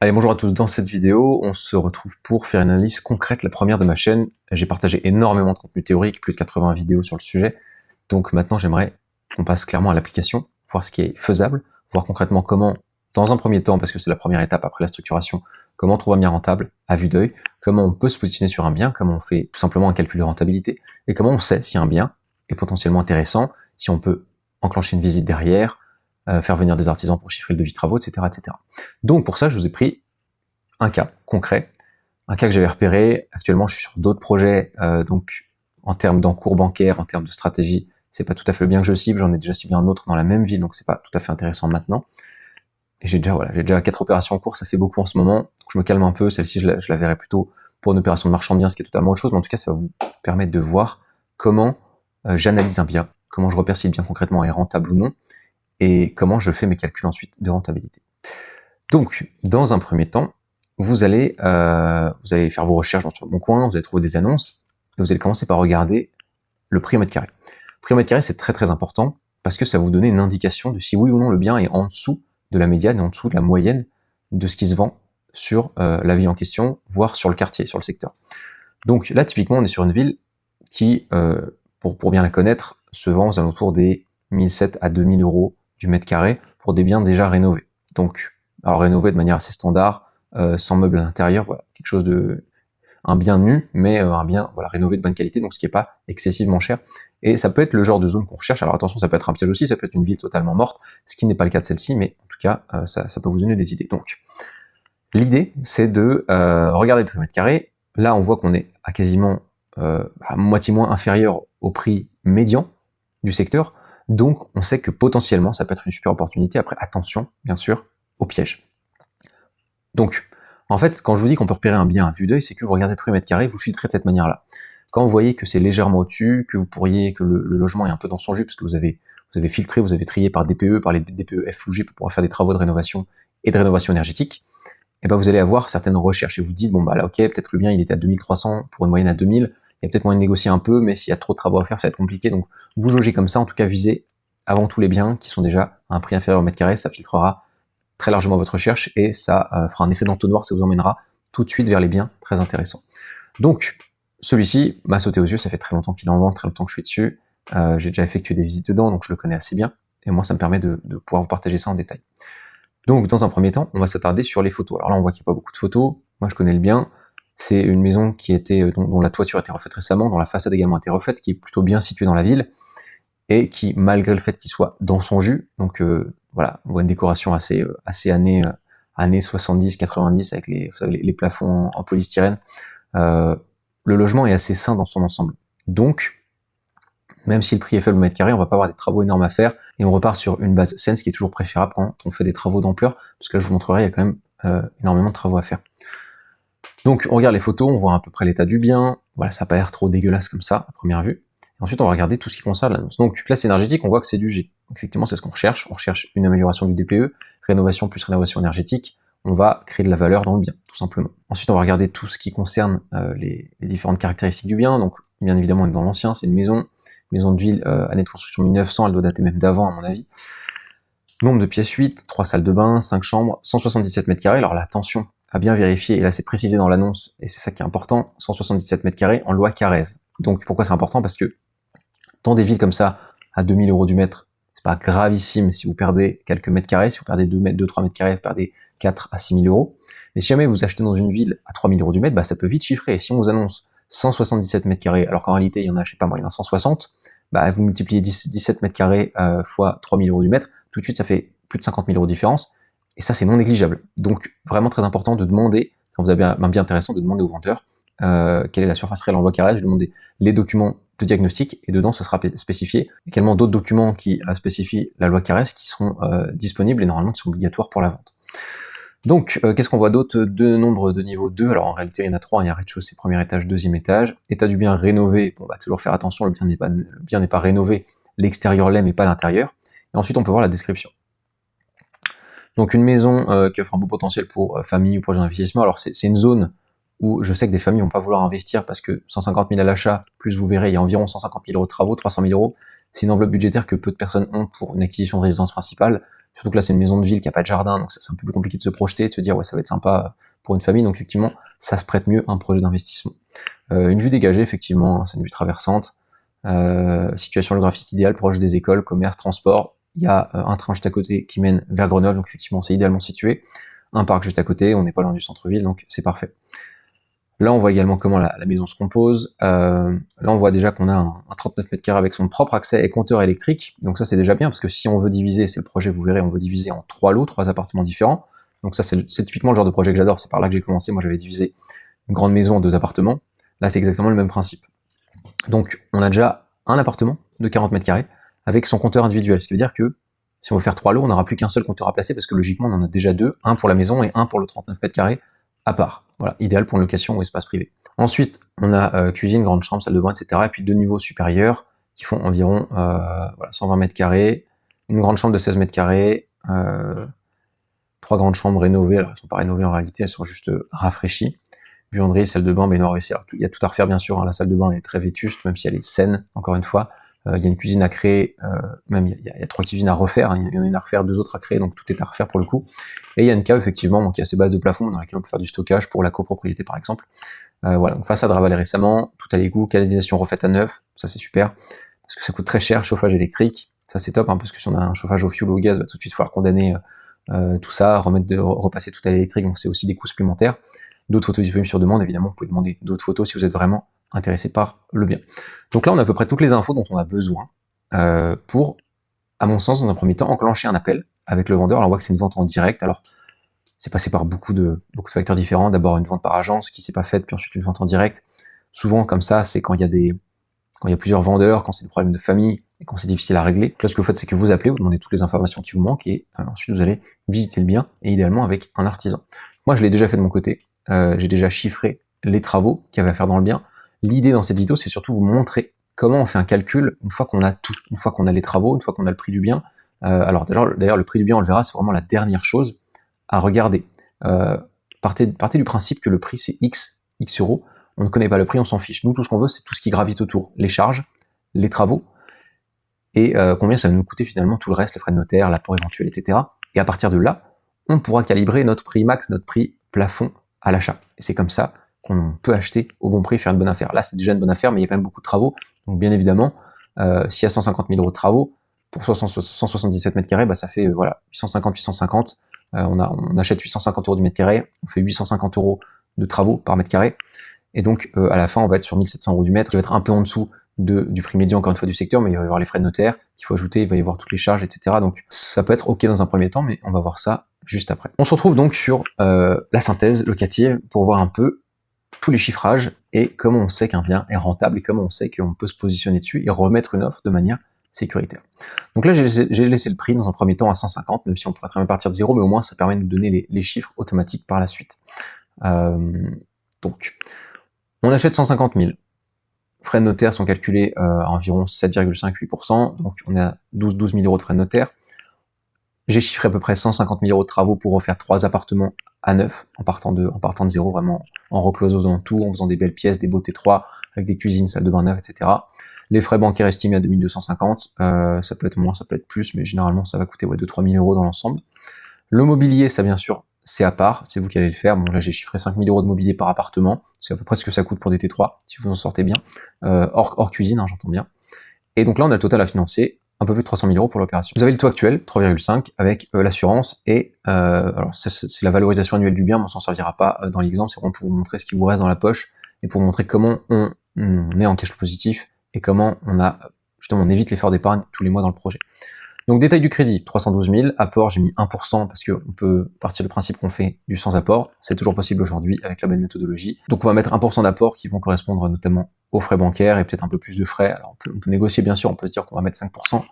Allez, bonjour à tous, dans cette vidéo, on se retrouve pour faire une analyse concrète, la première de ma chaîne. J'ai partagé énormément de contenu théorique, plus de 80 vidéos sur le sujet, donc maintenant j'aimerais qu'on passe clairement à l'application, voir ce qui est faisable, voir concrètement comment, dans un premier temps, parce que c'est la première étape après la structuration, comment on trouve un bien rentable à vue d'œil, comment on peut se positionner sur un bien, comment on fait tout simplement un calcul de rentabilité, et comment on sait si un bien est potentiellement intéressant, si on peut enclencher une visite derrière, faire venir des artisans pour chiffrer le devis travaux, etc., etc. Donc pour ça, je vous ai pris un cas concret, un cas que j'avais repéré. Actuellement, je suis sur d'autres projets, donc en termes d'encours bancaire, en termes de stratégie, c'est pas tout à fait le bien que je cible. J'en ai déjà ciblé un autre dans la même ville, donc c'est pas tout à fait intéressant maintenant. Et j'ai déjà 4 opérations en cours, ça fait beaucoup en ce moment. Donc je me calme un peu. Celle-ci, je la verrai plutôt pour une opération de marchand de biens, ce qui est totalement autre chose. Mais en tout cas, ça va vous permettre de voir comment j'analyse un bien, comment je repère si le bien concrètement est rentable ou non, et comment je fais mes calculs ensuite de rentabilité. Donc, dans un premier temps, vous allez faire vos recherches sur le bon coin, vous allez trouver des annonces, et vous allez commencer par regarder le prix au mètre carré. Le prix au mètre carré, c'est très très important, parce que ça va vous donner une indication de si oui ou non le bien est en dessous de la médiane et en dessous de la moyenne de ce qui se vend sur la ville en question, voire sur le quartier, sur le secteur. Donc là, typiquement, on est sur une ville qui, pour bien la connaître, se vend aux alentours des 1700 à 2000 euros du mètre carré pour des biens déjà rénovés. Donc, alors rénové de manière assez standard, sans meubles à l'intérieur, voilà, quelque chose de, un bien nu, mais un bien voilà rénové de bonne qualité, donc ce qui n'est pas excessivement cher. Et ça peut être le genre de zone qu'on recherche. Alors attention, ça peut être un piège aussi, ça peut être une ville totalement morte, ce qui n'est pas le cas de celle-ci, mais en tout cas, ça peut vous donner des idées. Donc, l'idée, c'est de regarder le prix au mètre carré. Là, on voit qu'on est à quasiment à moitié moins inférieur au prix médian du secteur, donc on sait que potentiellement, ça peut être une super opportunité. Après, attention, bien sûr, au piège. Donc, en fait, quand je vous dis qu'on peut repérer un bien à vue d'œil, c'est que vous regardez le prix au mètre carré, vous filtrez de cette manière-là. Quand vous voyez que c'est légèrement au-dessus, que le logement est un peu dans son jus, parce que vous avez filtré, vous avez trié par DPE, par les DPE F ou G pour pouvoir faire des travaux de rénovation et de rénovation énergétique, et ben vous allez avoir certaines recherches et vous dites, bon bah là ok, peut-être le bien il était à 2300 pour une moyenne à 2000, il y a peut-être moyen de négocier un peu, mais s'il y a trop de travaux à faire, ça va être compliqué, donc vous jaugez comme ça, en tout cas visez avant tout les biens qui sont déjà à un prix inférieur au mètre carré, ça filtrera très largement votre recherche et ça fera un effet d'entonnoir, ça vous emmènera tout de suite vers les biens très intéressants. Donc, celui-ci m'a sauté aux yeux, ça fait très longtemps qu'il est en vente, très longtemps que je suis dessus, j'ai déjà effectué des visites dedans, donc je le connais assez bien, et moi ça me permet de pouvoir vous partager ça en détail. Donc, dans un premier temps, on va s'attarder sur les photos. Alors là, on voit qu'il n'y a pas beaucoup de photos, moi je connais le bien, c'est une maison qui était, dont la toiture a été refaite récemment, dont la façade également a été refaite, qui est plutôt bien située dans la ville, et qui, malgré le fait qu'il soit dans son jus, donc voilà, on voit une décoration assez années 70-90 avec les plafonds en polystyrène. Le logement est assez sain dans son ensemble. Donc, même si le prix est faible au mètre carré, on va pas avoir des travaux énormes à faire et on repart sur une base saine, ce qui est toujours préférable quand on fait des travaux d'ampleur, parce que là, je vous montrerai, il y a quand même énormément de travaux à faire. Donc, on regarde les photos, on voit à peu près l'état du bien. Voilà, ça n'a pas l'air trop dégueulasse comme ça, à première vue. Et ensuite, on va regarder tout ce qui concerne l'annonce. Donc, classe énergétique, on voit que c'est du G. Donc, effectivement, c'est ce qu'on recherche. On recherche une amélioration du DPE, rénovation plus rénovation énergétique. On va créer de la valeur dans le bien, tout simplement. Ensuite, on va regarder tout ce qui concerne les différentes caractéristiques du bien. Donc, bien évidemment, on est dans l'ancien, c'est une maison de ville, année de construction 1900, elle doit dater même d'avant, à mon avis. Nombre de pièces 8, 3 salles de bain, 5 chambres, 177 mètres carrés. Alors, là, attention à bien vérifier, et là, c'est précisé dans l'annonce, et c'est ça qui est important, 177 mètres carrés en loi Carrez. Donc, pourquoi c'est important? Parce que dans des villes comme ça, à 2000 euros du mètre, c'est pas gravissime si vous perdez quelques mètres carrés, si vous perdez 2-3 mètres carrés, vous perdez 4 à 6 000 euros. Mais si jamais vous achetez dans une ville à 3000 euros du mètre, bah, ça peut vite chiffrer. Et si on vous annonce 177 mètres carrés, alors qu'en réalité, il y en a, je sais pas moi, il y en a 160, bah, vous multipliez 17 mètres carrés fois 3000 euros du mètre, tout de suite, ça fait plus de 50 000 euros de différence. Et ça, c'est non négligeable. Donc, vraiment très important de demander, quand vous avez un bien intéressant, de demander au vendeur quelle est la surface réelle en loi Carrez, je demande les documents de diagnostic, et dedans ce sera spécifié également d'autres documents qui spécifient la loi Carrez qui seront disponibles et normalement qui sont obligatoires pour la vente. Donc, qu'est-ce qu'on voit d'autre? De nombre de niveau 2, alors en réalité il y en a 3, il y a rez-de-chaussée, premier étage, deuxième étage, état du bien rénové, bon, on va toujours faire attention, le bien n'est pas rénové, l'extérieur l'est mais pas l'intérieur, et ensuite on peut voir la description. Donc une maison qui offre un beau potentiel pour famille ou projet d'investissement, alors c'est une zone où je sais que des familles vont pas vouloir investir parce que 150 000 à l'achat, plus vous verrez, il y a environ 150 000 euros de travaux, 300 000 euros, c'est une enveloppe budgétaire que peu de personnes ont pour une acquisition de résidence principale, Surtout que là, c'est une maison de ville qui a pas de jardin, donc c'est un peu plus compliqué de se projeter, de se dire, ouais, ça va être sympa pour une famille. Donc effectivement, ça se prête mieux à un projet d'investissement. Une vue dégagée, effectivement, c'est une vue traversante. Situation géographique idéale, proche des écoles, commerce, transport. Il y a un train juste à côté qui mène vers Grenoble, donc effectivement, c'est idéalement situé. Un parc juste à côté, on n'est pas loin du centre-ville, donc c'est parfait. Là, on voit également comment la maison se compose. Là, on voit déjà qu'on a un 39 mètres carrés avec son propre accès et compteur électrique. Donc ça, c'est déjà bien, parce que si on veut diviser, c'est le projet, vous verrez, on veut diviser en 3 lots, 3 appartements différents. Donc ça, c'est typiquement le genre de projet que j'adore. C'est par là que j'ai commencé. Moi, j'avais divisé une grande maison en 2 appartements. Là, c'est exactement le même principe. Donc, on a déjà un appartement de 40 mètres carrés avec son compteur individuel. Ce qui veut dire que si on veut faire 3 lots, on n'aura plus qu'un seul compteur à placer, parce que logiquement, on en a déjà 2, un pour la maison et un pour le 39 mètres carrés à part. Voilà, idéal pour une location ou espace privé. Ensuite, on a cuisine, grande chambre, salle de bain, etc. Et puis 2 niveaux supérieurs qui font environ 120 mètres carrés, une grande chambre de 16 mètres carrés, 3 grandes chambres rénovées. Alors, elles sont pas rénovées en réalité, elles sont juste rafraîchies. Buanderie, salle de bain, baignoire, WC. Alors, il y a tout à refaire, bien sûr. Hein. La salle de bain est très vétuste, même si elle est saine, encore une fois. Il y a une cuisine à créer, même il y a 3 cuisines à refaire. Hein. Il y en a une à refaire, 2 autres à créer, donc tout est à refaire pour le coup. Et il y a une cave, effectivement, qui a ses bases de plafond, dans laquelle on peut faire du stockage pour la copropriété, par exemple. Voilà, donc façade ravalée récemment, tout à l'égout, canalisation refaite à neuf, ça c'est super, parce que ça coûte très cher, chauffage électrique, ça c'est top, hein, parce que si on a un chauffage au fioul ou au gaz, va tout de suite falloir condamner tout ça, repasser tout à l'électrique, donc c'est aussi des coûts supplémentaires. D'autres photos disponibles sur demande, évidemment, vous pouvez demander d'autres photos si vous êtes vraiment intéressé par le bien. Donc là, on a à peu près toutes les infos dont on a besoin pour, à mon sens, dans un premier temps, enclencher un appel avec le vendeur. Alors on voit que c'est une vente en direct, alors c'est passé par beaucoup de facteurs différents. D'abord une vente par agence qui s'est pas faite, puis ensuite une vente en direct. Souvent, comme ça, c'est quand il y a plusieurs vendeurs, quand c'est des problèmes de famille, et quand c'est difficile à régler. Là, ce que vous faites, c'est que vous appelez, vous demandez toutes les informations qui vous manquent, et ensuite vous allez visiter le bien, et idéalement avec un artisan. Moi, je l'ai déjà fait de mon côté. J'ai déjà chiffré les travaux qu'il y avait à faire dans le bien. L'idée dans cette vidéo, c'est surtout vous montrer comment on fait un calcul une fois qu'on a tout, une fois qu'on a les travaux, une fois qu'on a le prix du bien. Alors d'ailleurs, le prix du bien, on le verra, c'est vraiment la dernière chose à regarder. Partez du principe que le prix c'est X euros. On ne connaît pas le prix, on s'en fiche. Nous, tout ce qu'on veut, c'est tout ce qui gravite autour. Les charges, les travaux, et combien ça va nous coûter finalement tout le reste, les frais de notaire, l'apport éventuel, etc. Et à partir de là, on pourra calibrer notre prix max, notre prix plafond à l'achat. Et c'est comme ça qu'on peut acheter au bon prix et faire une bonne affaire. Là, c'est déjà une bonne affaire, mais il y a quand même beaucoup de travaux. Donc bien évidemment, s'il y a 150 000 euros de travaux, pour 177 mètres carrés, bah, ça fait 850. On achète 850 euros du mètre carré, on fait 850 euros de travaux par mètre carré, et donc à la fin on va être sur 1700 euros du mètre, qui va être un peu en dessous du prix médian encore une fois du secteur, mais il va y avoir les frais de notaire qu'il faut ajouter, il va y avoir toutes les charges, etc. Donc ça peut être ok dans un premier temps, mais on va voir ça juste après. On se retrouve donc sur la synthèse locative pour voir un peu tous les chiffrages et comment on sait qu'un bien est rentable et comment on sait qu'on peut se positionner dessus et remettre une offre de manière sécuritaire. Donc là, j'ai laissé le prix dans un premier temps à 150, même si on pourrait très bien partir de 0, mais au moins ça permet de nous donner les chiffres automatiques par la suite. Donc, on achète 150 000. Frais de notaire sont calculés à environ 7,58%, donc on a 12 000 euros de frais de notaire. J'ai chiffré à peu près 150 000 euros de travaux pour refaire 3 appartements à neuf, en partant de 0, vraiment en reclosant tout, en faisant des belles pièces, des beaux T3, avec des cuisines, salles de bain neuves, etc. Les frais bancaires estimés à 2250, ça peut être moins, ça peut être plus, mais généralement ça va coûter 2-3 000 euros dans l'ensemble. Le mobilier, ça bien sûr, c'est à part, c'est vous qui allez le faire. Bon là j'ai chiffré 5 000 euros de mobilier par appartement, c'est à peu près ce que ça coûte pour des T3, si vous en sortez bien, hors cuisine, hein, j'entends bien. Et donc là on a le total à financer, un peu plus de 300 000 euros pour l'opération. Vous avez le taux actuel, 3,5, avec l'assurance, et alors c'est la valorisation annuelle du bien, mais on s'en servira pas dans l'exemple, c'est vraiment pour vous montrer ce qui vous reste dans la poche, et pour vous montrer comment on est en cash flow positif, et comment on évite l'effort d'épargne tous les mois dans le projet. Donc détail du crédit, 312 000, apport j'ai mis 1%, parce qu'on peut partir du principe qu'on fait du sans apport, c'est toujours possible aujourd'hui avec la bonne méthodologie. Donc on va mettre 1% d'apport qui vont correspondre notamment aux frais bancaires et peut-être un peu plus de frais. Alors on peut négocier bien sûr, on peut se dire qu'on va mettre 5%,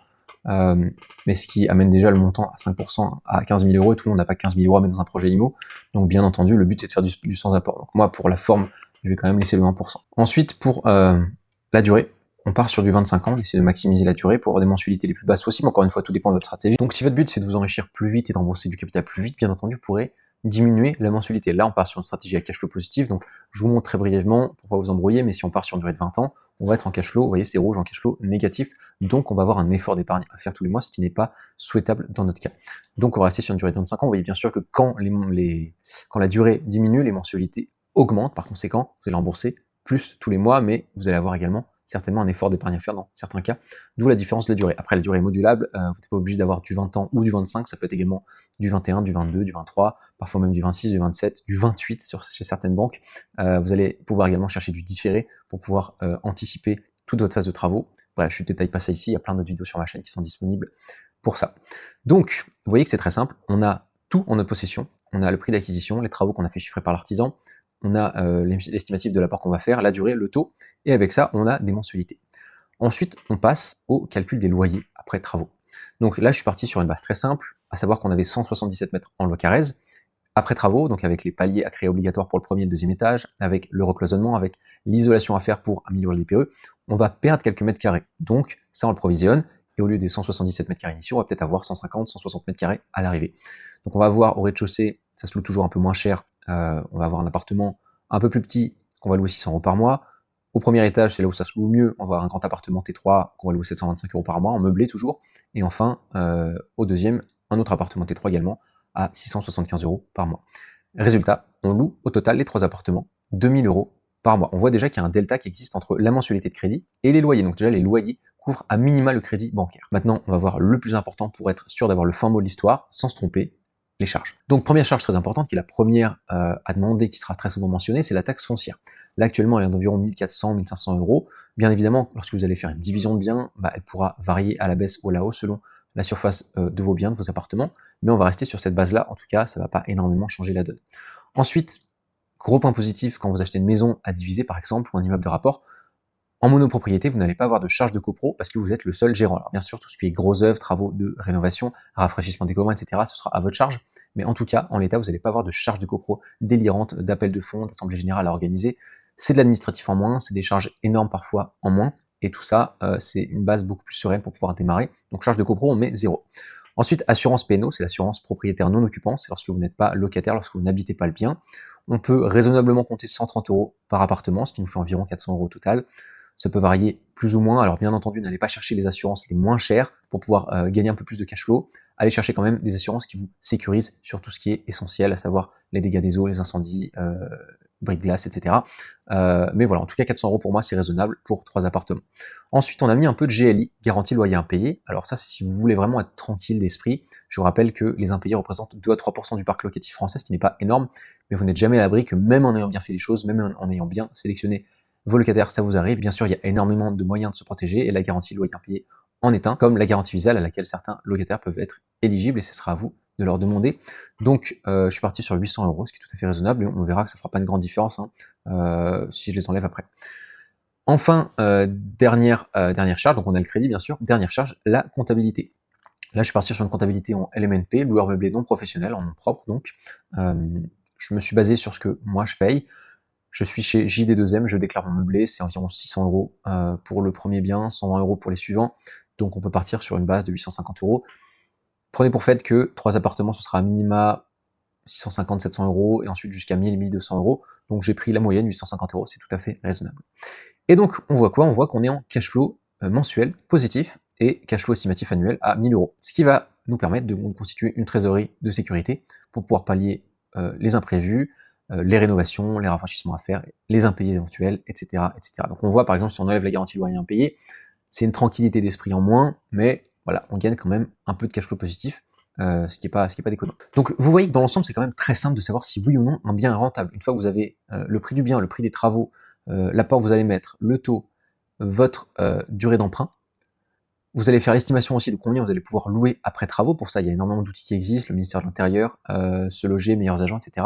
mais ce qui amène déjà le montant à 5% à 15 000 euros, et tout le monde n'a pas 15 000 euros à mettre dans un projet IMO, donc bien entendu le but c'est de faire du sans apport. Donc moi pour la forme, je vais quand même laisser le 1%. Ensuite pour la durée, on part sur du 25 ans, essayer de maximiser la durée pour avoir des mensualités les plus basses possibles. Encore une fois, tout dépend de votre stratégie. Donc si votre but c'est de vous enrichir plus vite et d'embourser du capital plus vite, bien entendu, vous pourrez diminuer la mensualité. Là, on part sur une stratégie à cash flow positif, donc je vous montre très brièvement pour pas vous embrouiller, mais si on part sur une durée de 20 ans, on va être en cash flow, vous voyez, c'est rouge en cash flow négatif, donc on va avoir un effort d'épargne à faire tous les mois, ce qui n'est pas souhaitable dans notre cas. Donc on va rester sur une durée de 25 ans, vous voyez bien sûr que quand la durée diminue, les mensualités augmentent, par conséquent, vous allez rembourser plus tous les mois, mais vous allez avoir également certainement un effort d'épargne à faire dans certains cas, d'où la différence de la durée. Après, la durée est modulable, vous n'êtes pas obligé d'avoir du 20 ans ou du 25, ça peut être également du 21, du 22, du 23, parfois même du 26, du 27, du 28 chez certaines banques. Vous allez pouvoir également chercher du différé pour pouvoir anticiper toute votre phase de travaux. Bref, je ne détaille pas ça ici, il y a plein d'autres vidéos sur ma chaîne qui sont disponibles pour ça. Donc, vous voyez que c'est très simple, on a tout en notre possession, on a le prix d'acquisition, les travaux qu'on a fait chiffrer par l'artisan, on a l'estimatif de l'apport qu'on va faire, la durée, le taux, et avec ça, on a des mensualités. Ensuite, on passe au calcul des loyers après travaux. Donc là, je suis parti sur une base très simple, à savoir qu'on avait 177 mètres en loi Carrez, après travaux, donc avec les paliers à créer obligatoires pour le premier et le deuxième étage, avec le recloisonnement, avec l'isolation à faire pour améliorer le DPE, on va perdre quelques mètres carrés. Donc ça, on le provisionne, et au lieu des 177 mètres carrés initiaux, on va peut-être avoir 150, 160 mètres carrés à l'arrivée. Donc on va avoir au rez-de-chaussée, ça se loue toujours un peu moins cher, on va avoir un appartement un peu plus petit qu'on va louer 600 € par mois. Au premier étage, c'est là où ça se loue mieux, on va avoir un grand appartement T3 qu'on va louer 725 € par mois, en meublé toujours. Et enfin, au deuxième, un autre appartement T3 également, à 675 € par mois. Résultat, on loue au total les 3 appartements 2000 € par mois. On voit déjà qu'il y a un delta qui existe entre la mensualité de crédit et les loyers. Donc déjà, les loyers couvrent à minima le crédit bancaire. Maintenant, on va voir le plus important pour être sûr d'avoir le fin mot de l'histoire, sans se tromper, les charges. Donc première charge très importante, qui est la première à demander, qui sera très souvent mentionnée, c'est la taxe foncière. Là actuellement elle est d'environ 1400-1500 €. Bien évidemment, lorsque vous allez faire une division de biens, elle pourra varier à la baisse ou à la hausse selon la surface de vos biens, de vos appartements, mais on va rester sur cette base-là, en tout cas ça ne va pas énormément changer la donne. Ensuite, gros point positif, quand vous achetez une maison à diviser par exemple, ou un immeuble de rapport, en monopropriété, vous n'allez pas avoir de charge de copro parce que vous êtes le seul gérant. Alors bien sûr, tout ce qui est gros œuvres, travaux de rénovation, rafraîchissement des communs, etc., ce sera à votre charge. Mais en tout cas, en l'état, vous n'allez pas avoir de charge de copro délirante, d'appel de fonds, d'assemblée générale à organiser. C'est de l'administratif en moins, c'est des charges énormes parfois en moins. Et tout ça, c'est une base beaucoup plus sereine pour pouvoir démarrer. Donc charge de copro, on met 0. Ensuite, assurance PNO, c'est l'assurance propriétaire non occupant, c'est lorsque vous n'êtes pas locataire, lorsque vous n'habitez pas le bien. On peut raisonnablement compter 130 € par appartement, ce qui nous fait environ 400 € au total. Ça peut varier plus ou moins, alors bien entendu, n'allez pas chercher les assurances les moins chères pour pouvoir gagner un peu plus de cash flow. Allez chercher quand même des assurances qui vous sécurisent sur tout ce qui est essentiel, à savoir les dégâts des eaux, les incendies, bris de glace, etc. Mais voilà, en tout cas 400 € pour moi c'est raisonnable pour 3 appartements. Ensuite on a mis un peu de GLI, garantie loyer impayé. Alors ça c'est si vous voulez vraiment être tranquille d'esprit. Je vous rappelle que les impayés représentent 2 à 3% du parc locatif français, ce qui n'est pas énorme, mais vous n'êtes jamais à l'abri que même en ayant bien fait les choses, même en ayant bien sélectionné vos locataires, ça vous arrive. Bien sûr, il y a énormément de moyens de se protéger et la garantie loyer impayé en est un, comme la garantie visale à laquelle certains locataires peuvent être éligibles et ce sera à vous de leur demander. Donc, je suis parti sur 800 €, ce qui est tout à fait raisonnable et on verra que ça fera pas une grande différence si je les enlève après. Enfin, dernière charge, donc on a le crédit bien sûr, dernière charge, la comptabilité. Là, je suis parti sur une comptabilité en LMNP, loueur meublé non professionnel, en nom propre donc. Je me suis basé sur ce que moi je paye. Je suis chez JD2M, je déclare mon meublé, c'est environ 600 € pour le premier bien, 120 € pour les suivants, donc on peut partir sur une base de 850 €. Prenez pour fait que 3 appartements, ce sera à minima 650-700 € et ensuite jusqu'à 1000-1200 €, donc j'ai pris la moyenne, 850 €, c'est tout à fait raisonnable. Et donc on voit quoi? On voit qu'on est en cash flow mensuel positif et cash flow estimatif annuel à 1000 €, ce qui va nous permettre de constituer une trésorerie de sécurité pour pouvoir pallier les imprévus, les rénovations, les rafraîchissements à faire, les impayés éventuels, etc., etc. Donc on voit par exemple si on enlève la garantie loyer impayé, c'est une tranquillité d'esprit en moins, mais voilà, on gagne quand même un peu de cash flow positif, ce qui est pas déconnant. Donc vous voyez que dans l'ensemble c'est quand même très simple de savoir si oui ou non un bien est rentable. Une fois que vous avez le prix du bien, le prix des travaux, l'apport que vous allez mettre, le taux, votre durée d'emprunt, vous allez faire l'estimation aussi de combien vous allez pouvoir louer après travaux. Pour ça, il y a énormément d'outils qui existent, le ministère de l'Intérieur, Se Loger, Meilleurs Agents, etc.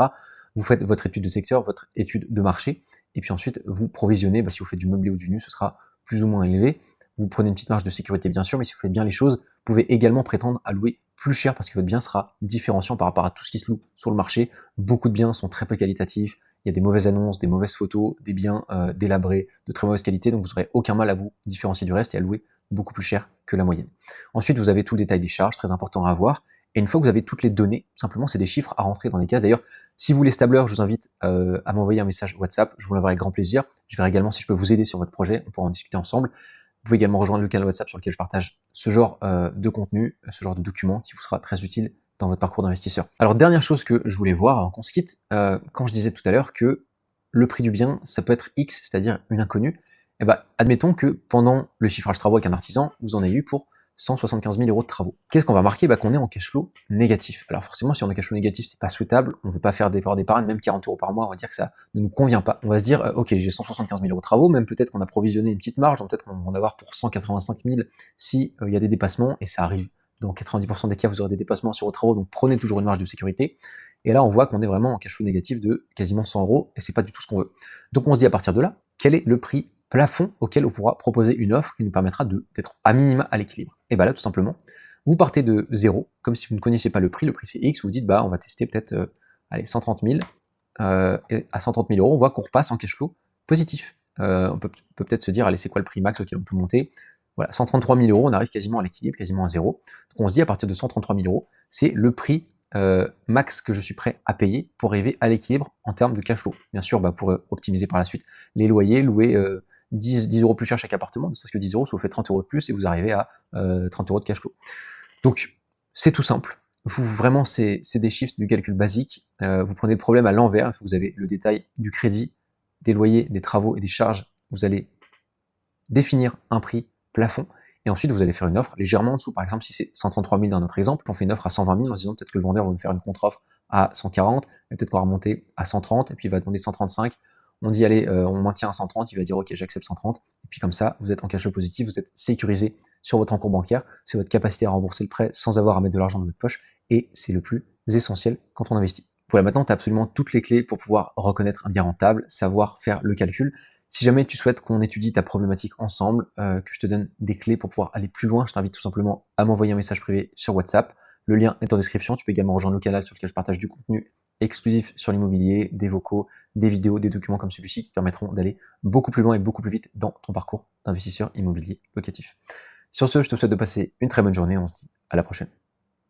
Vous faites votre étude de secteur, votre étude de marché, et puis ensuite vous provisionnez, si vous faites du meublé ou du nu, ce sera plus ou moins élevé. Vous prenez une petite marge de sécurité bien sûr, mais si vous faites bien les choses, vous pouvez également prétendre à louer plus cher parce que votre bien sera différenciant par rapport à tout ce qui se loue sur le marché. Beaucoup de biens sont très peu qualitatifs, il y a des mauvaises annonces, des mauvaises photos, des biens délabrés, de très mauvaise qualité, donc vous n'aurez aucun mal à vous différencier du reste et à louer beaucoup plus cher que la moyenne. Ensuite, vous avez tout le détail des charges, très important à avoir, Et une fois que vous avez toutes les données, simplement, c'est des chiffres à rentrer dans les cases. D'ailleurs, si vous voulez ce tableur, je vous invite à m'envoyer un message WhatsApp. Je vous l'enverrai avec grand plaisir. Je verrai également si je peux vous aider sur votre projet. On pourra en discuter ensemble. Vous pouvez également rejoindre le canal WhatsApp sur lequel je partage ce genre de contenu, ce genre de document qui vous sera très utile dans votre parcours d'investisseur. Alors, dernière chose que je voulais voir avant qu'on se quitte, quand je disais tout à l'heure que le prix du bien, ça peut être X, c'est-à-dire une inconnue, eh ben, admettons que pendant le chiffrage travaux avec un artisan, vous en ayez eu pour 175 000 € de travaux. Qu'est-ce qu'on va marquer? Qu'on est en cash flow négatif. Alors forcément, si on est en cash flow négatif, c'est pas souhaitable, on ne veut pas faire d'efforts d'épargne, même 40 € par mois, on va dire que ça ne nous convient pas. On va se dire, ok, j'ai 175 000 € de travaux, même peut-être qu'on a provisionné une petite marge, donc peut-être qu'on va en avoir pour 185 000 si il y a des dépassements, et ça arrive. Dans 90% des cas, vous aurez des dépassements sur vos travaux, donc prenez toujours une marge de sécurité. Et là, on voit qu'on est vraiment en cash flow négatif de quasiment 100 €, et c'est pas du tout ce qu'on veut. Donc on se dit à partir de là, quel est le prix plafond auquel on pourra proposer une offre qui nous permettra d'être à minima à l'équilibre? Et bien là, tout simplement, vous partez de 0, comme si vous ne connaissiez pas le prix c'est X, vous dites, on va tester peut-être, 130 000, et à 130 000 €, on voit qu'on repasse en cash flow positif. On peut peut-être se dire, allez, c'est quoi le prix max auquel on peut monter? Voilà, 133 000 €, on arrive quasiment à l'équilibre, quasiment à 0. Donc on se dit, à partir de 133 000 €, c'est le prix max que je suis prêt à payer pour arriver à l'équilibre en termes de cash flow. Bien sûr, pour optimiser par la suite les loyers, louer 10 € plus cher chaque appartement, ne serait-ce que 10 €, ça vous fait 30 € de plus et vous arrivez à 30 € de cash flow. Donc, c'est tout simple. Vraiment, c'est des chiffres, c'est du calcul basique. Vous prenez le problème à l'envers, vous avez le détail du crédit, des loyers, des travaux et des charges. Vous allez définir un prix plafond et ensuite vous allez faire une offre légèrement en dessous. Par exemple, si c'est 133 000 dans notre exemple, on fait une offre à 120 000 en se disant peut-être que le vendeur va nous faire une contre-offre à 140, et peut-être qu'on va remonter à 130 et puis il va demander 135. On dit allez, on maintient à 130, il va dire ok, j'accepte 130, et puis comme ça, vous êtes en cash flow positif, vous êtes sécurisé sur votre encours bancaire, c'est votre capacité à rembourser le prêt sans avoir à mettre de l'argent dans votre poche, et c'est le plus essentiel quand on investit. Voilà, maintenant tu as absolument toutes les clés pour pouvoir reconnaître un bien rentable, savoir faire le calcul. Si jamais tu souhaites qu'on étudie ta problématique ensemble, que je te donne des clés pour pouvoir aller plus loin, je t'invite tout simplement à m'envoyer un message privé sur WhatsApp. Le lien est en description, tu peux également rejoindre le canal sur lequel je partage du contenu exclusif sur l'immobilier, des vocaux, des vidéos, des documents comme celui-ci qui te permettront d'aller beaucoup plus loin et beaucoup plus vite dans ton parcours d'investisseur immobilier locatif. Sur ce, je te souhaite de passer une très bonne journée, on se dit à la prochaine.